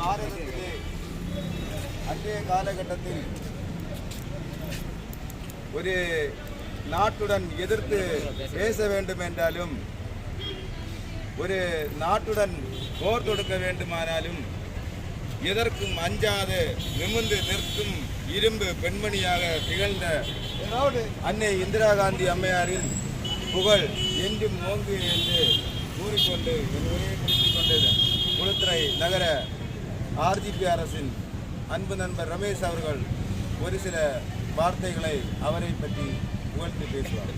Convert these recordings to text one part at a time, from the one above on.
பாரதத்திலே அன்றைய காலகட்டத்தில் ஒரு நாட்டுடன் எதிர்த்து பேச வேண்டும் என்றாலும், ஒரு நாட்டுடன் போர் தொடுக்க வேண்டுமானாலும் எதற்கும் அஞ்சாது நிமிர்ந்து நிற்கும் இரும்பு பெண்மணியாக திகழ்ந்த அன்னை இந்திரா காந்தி அம்மையாரின் புகழ் என்றும் ஓங்கு என்று கூறிக்கொண்டு என்னுடைய முடித்துக் கொண்டது குளத்துறை நகர ஆர்ஜிபி அரசின் அன்பு நண்பர் ரமேஷ் அவர்கள் ஒரு சில வார்த்தைகளை அவரை பற்றி புகழ்ந்து பேசுவார்.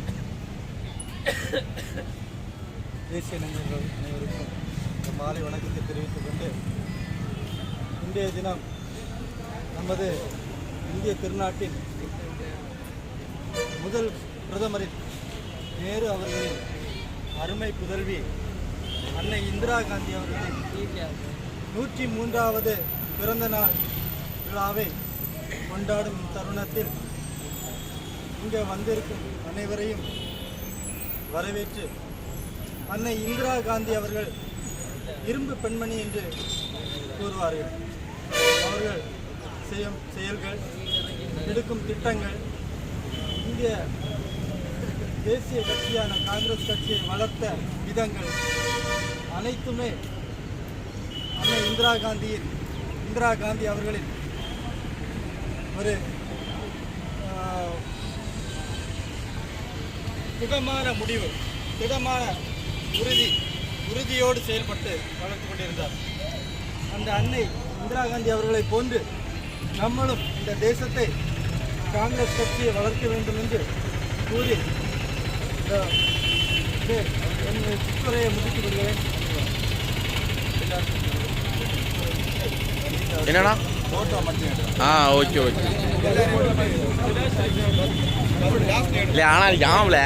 தேசிய நண்பர்கள் அனைவருக்கும் மாலை வணக்கத்தை தெரிவித்துக் கொண்டு, இன்றைய தினம் நமது இந்திய திருநாட்டின் முதல் பிரதமரின் நேரு அவர்களின் அருமை புதல்வி அன்னை இந்திரா காந்தி அவர்களின் 103வது பிறந்த நாள் விழாவை கொண்டாடும் தருணத்தில் இங்கே வந்திருக்கும் அனைவரையும் வரவேற்று, அன்னை இந்திரா காந்தி அவர்கள் இரும்பு பெண்மணி என்று கூறுவார்கள். அவர்கள் செய்யும் செயல்கள், எடுக்கும் திட்டங்கள், இந்திய தேசிய கட்சியான காங்கிரஸ் கட்சியை வளர்த்த விதங்கள் அனைத்துமே அன்னை இந்திரா காந்தி அவர்களின் ஒரு திடமான முடிவு, திடமான உறுதியோடு செயல்பட்டு வளர்த்து கொண்டிருந்தார். அந்த அன்னை இந்திரா காந்தி அவர்களை போன்று நம்மளும் இந்த தேசத்தை, காங்கிரஸ் கட்சியை வளர்க்க வேண்டும் என்று கூறி என்னுடைய சிற்றுரையை முடித்துக் கொள்கிறேன். என்னன்னா ஓகே ஓகே இல்லை ஆனால் ஆமல